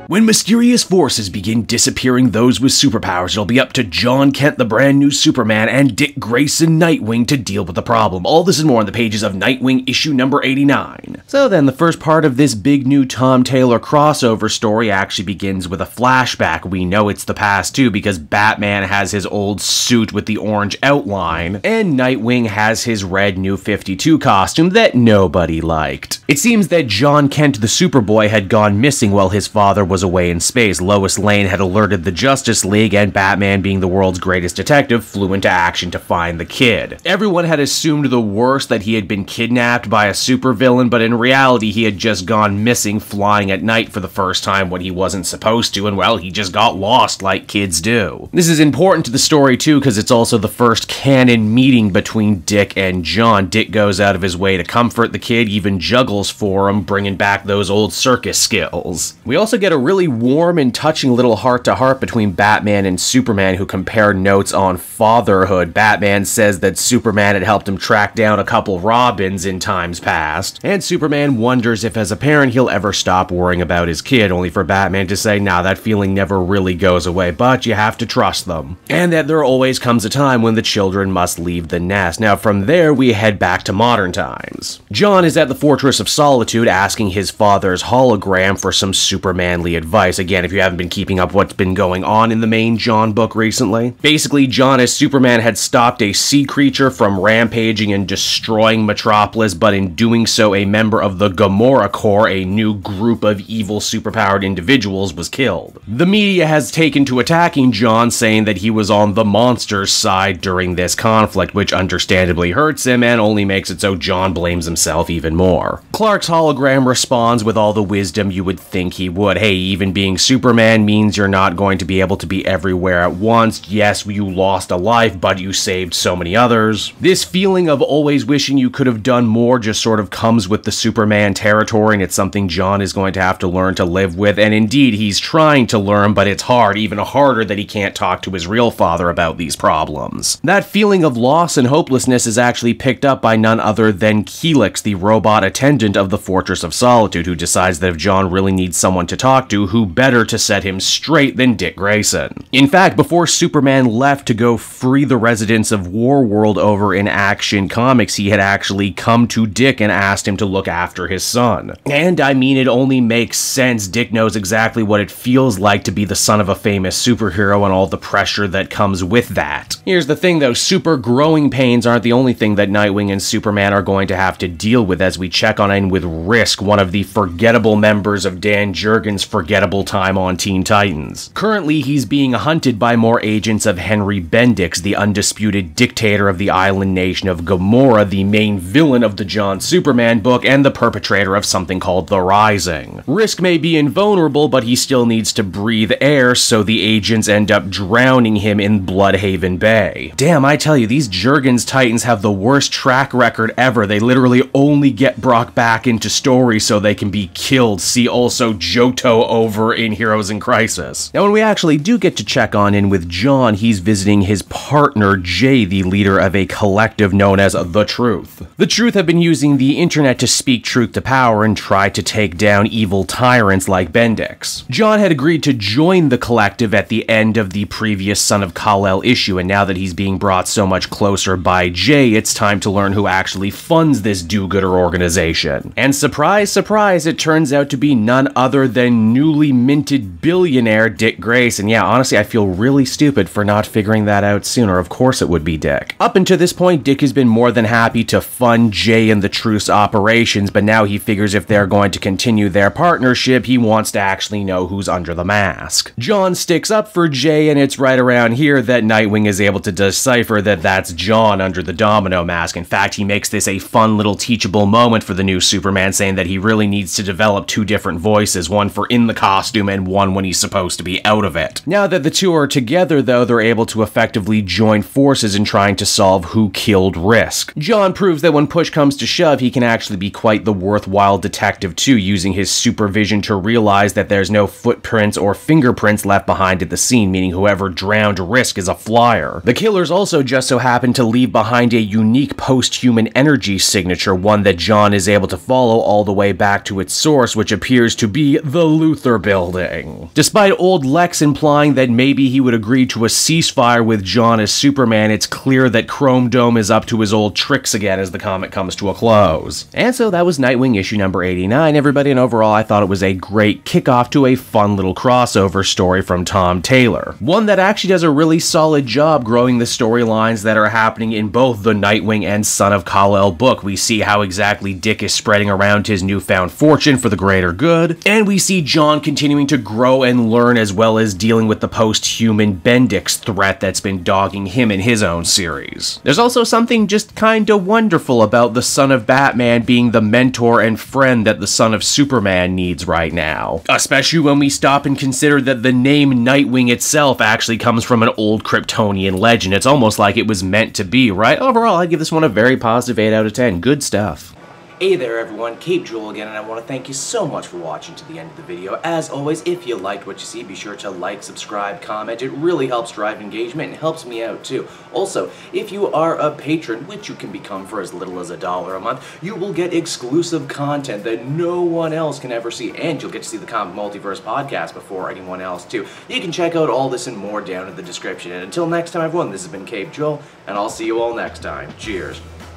When mysterious forces begin disappearing those with superpowers, it'll be up to John Kent, the brand new Superman, and Dick Grayson, Nightwing, to deal with the problem. All this and more on the pages of Nightwing issue number 89. So then, the first part of this big new Tom Taylor crossover story actually begins with a flashback. We know it's the past too, because Batman has his old suit with the orange outline, and Nightwing has his red New 52 costume that nobody liked. It seems that John Kent, the Superboy, had gone missing while his father was away in space. Lois Lane had alerted the Justice League, and Batman, being the world's greatest detective, flew into action to find the kid. Everyone had assumed the worst, that he had been kidnapped by a supervillain, but in reality he had just gone missing flying at night for the first time when he wasn't supposed to, and well, he just got lost like kids do. This is important to the story too, because it's also the first canon meeting between Dick and John. Dick goes out of his way to comfort the kid, even juggles for him, bringing back those old circus skills. We also get a really warm and touching little heart-to-heart between Batman and Superman, who compare notes on fatherhood. Batman says that Superman had helped him track down a couple Robins in times past, and Superman wonders if as a parent he'll ever stop worrying about his kid, only for Batman to say, nah, that feeling never really goes away, but you have to trust them. And that there always comes a time when the children must leave the nest. Now from there, we head back to modern times. John is at the Fortress of Solitude asking his father's hologram for some Supermanly advice. Again, if you haven't been keeping up what's been going on in the main John book recently. Basically, John as Superman had stopped a sea creature from rampaging and destroying Metropolis, but in doing so, a member of the Gamora Corps, a new group of evil superpowered individuals, was killed. The media has taken to attacking John, saying that he was on the monster's side during this conflict, which understandably hurts him and only makes it so John blames himself even more. Clark's hologram responds with all the wisdom you would think he would. Hey, even being Superman means you're not going to be able to be everywhere at once. Yes, you lost a life, but you saved so many others. This feeling of always wishing you could have done more just sort of comes with the Superman territory, and it's something John is going to have to learn to live with, and indeed, he's trying to learn, but it's hard, even harder that he can't talk to his real father about these problems. That feeling of loss and hopelessness is actually picked up by none other than Helix, the robot attendant of the Fortress of Solitude, who decides that if John really needs someone to talk to, who better to set him straight than Dick Grayson. In fact, before Superman left to go free the residents of Warworld over in Action Comics, he had actually come to Dick and asked him to look after his son. And I mean, it only makes sense. Dick knows exactly what it feels like to be the son of a famous superhero and all the pressure that comes with that. Here's the thing though, super growing pains aren't the only thing that Nightwing and Superman are going to have to deal with as we check on in with Risk, one of the forgettable members of Dan Jurgens' forgettable time on Teen Titans. Currently, he's being hunted by more agents of Henry Bendix, the undisputed dictator of the island nation of Gamora, the main villain of the John Superman book, and the perpetrator of something called the Rising. Risk may be invulnerable, but he still needs to breathe air, so the agents end up drowning him in Bloodhaven Bay. Damn, I tell you, these Jurgens Titans have the worst track record ever. They literally only get brought back into story so they can be killed. See also Johto over in Heroes in Crisis. Now, when we actually do get to check on in with John, he's visiting his partner, Jay, the leader of a collective known as The Truth. The Truth have been using the internet to speak truth to power and try to take down evil tyrants like Bendix. John had agreed to join the collective at the end of the previous Son of Kal-El issue, and now that he's being brought so much closer by Jay, it's time to learn who actually funds this do-gooder organization. And surprise, surprise, it turns out to be none other than newly minted billionaire Dick Grayson. Yeah, honestly, I feel really stupid for not figuring that out sooner. Of course it would be Dick. Up until this point, Dick has been more than happy to fund Jay and the Truth's operations, but now he figures if they're going to continue their partnership, he wants to actually know who's under the mask. John sticks up for Jay, and it's right around here that Nightwing is able to decipher that that's John under the Domino mask. In fact, he makes this a fun little teachable moment for the new Superman, saying that he really needs to develop two different voices, one for in the costume and one when he's supposed to be out of it. Now that the two are together, though, they're able to effectively join forces in trying to solve who killed Risk. John proves that when push comes to shove, he can actually be quite the worthwhile detective too, using his supervision to realize that there's no footprints or fingerprints left behind at the scene, meaning whoever drowned Risk is a flyer. The killers also just so happen to leave behind a unique post-human energy signature, one that John is able able to follow all the way back to its source, which appears to be the Luthor Building. Despite old Lex implying that maybe he would agree to a ceasefire with John as Superman, it's clear that Chrome Dome is up to his old tricks again as the comic comes to a close. And so that was Nightwing issue number 89, everybody, and overall I thought it was a great kickoff to a fun little crossover story from Tom Taylor. One that actually does a really solid job growing the storylines that are happening in both the Nightwing and Son of Kal-El book. We see how exactly Dick is spreading around his newfound fortune for the greater good, and we see John continuing to grow and learn as well as dealing with the post-human Bendix threat that's been dogging him in his own series. There's also something just kinda wonderful about the son of Batman being the mentor and friend that the son of Superman needs right now. Especially when we stop and consider that the name Nightwing itself actually comes from an old Kryptonian legend. It's almost like it was meant to be, right? Overall, I'd give this one a very positive 8 out of 10. Good stuff. Hey there everyone, Cape Joel again, and I want to thank you so much for watching to the end of the video. As always, if you liked what you see, be sure to like, subscribe, comment. It really helps drive engagement and helps me out too. Also, if you are a patron, which you can become for as little as $1 a month, you will get exclusive content that no one else can ever see, and you'll get to see the Comic Multiverse podcast before anyone else too. You can check out all this and more down in the description. And until next time everyone, this has been Cape Joel, and I'll see you all next time. Cheers.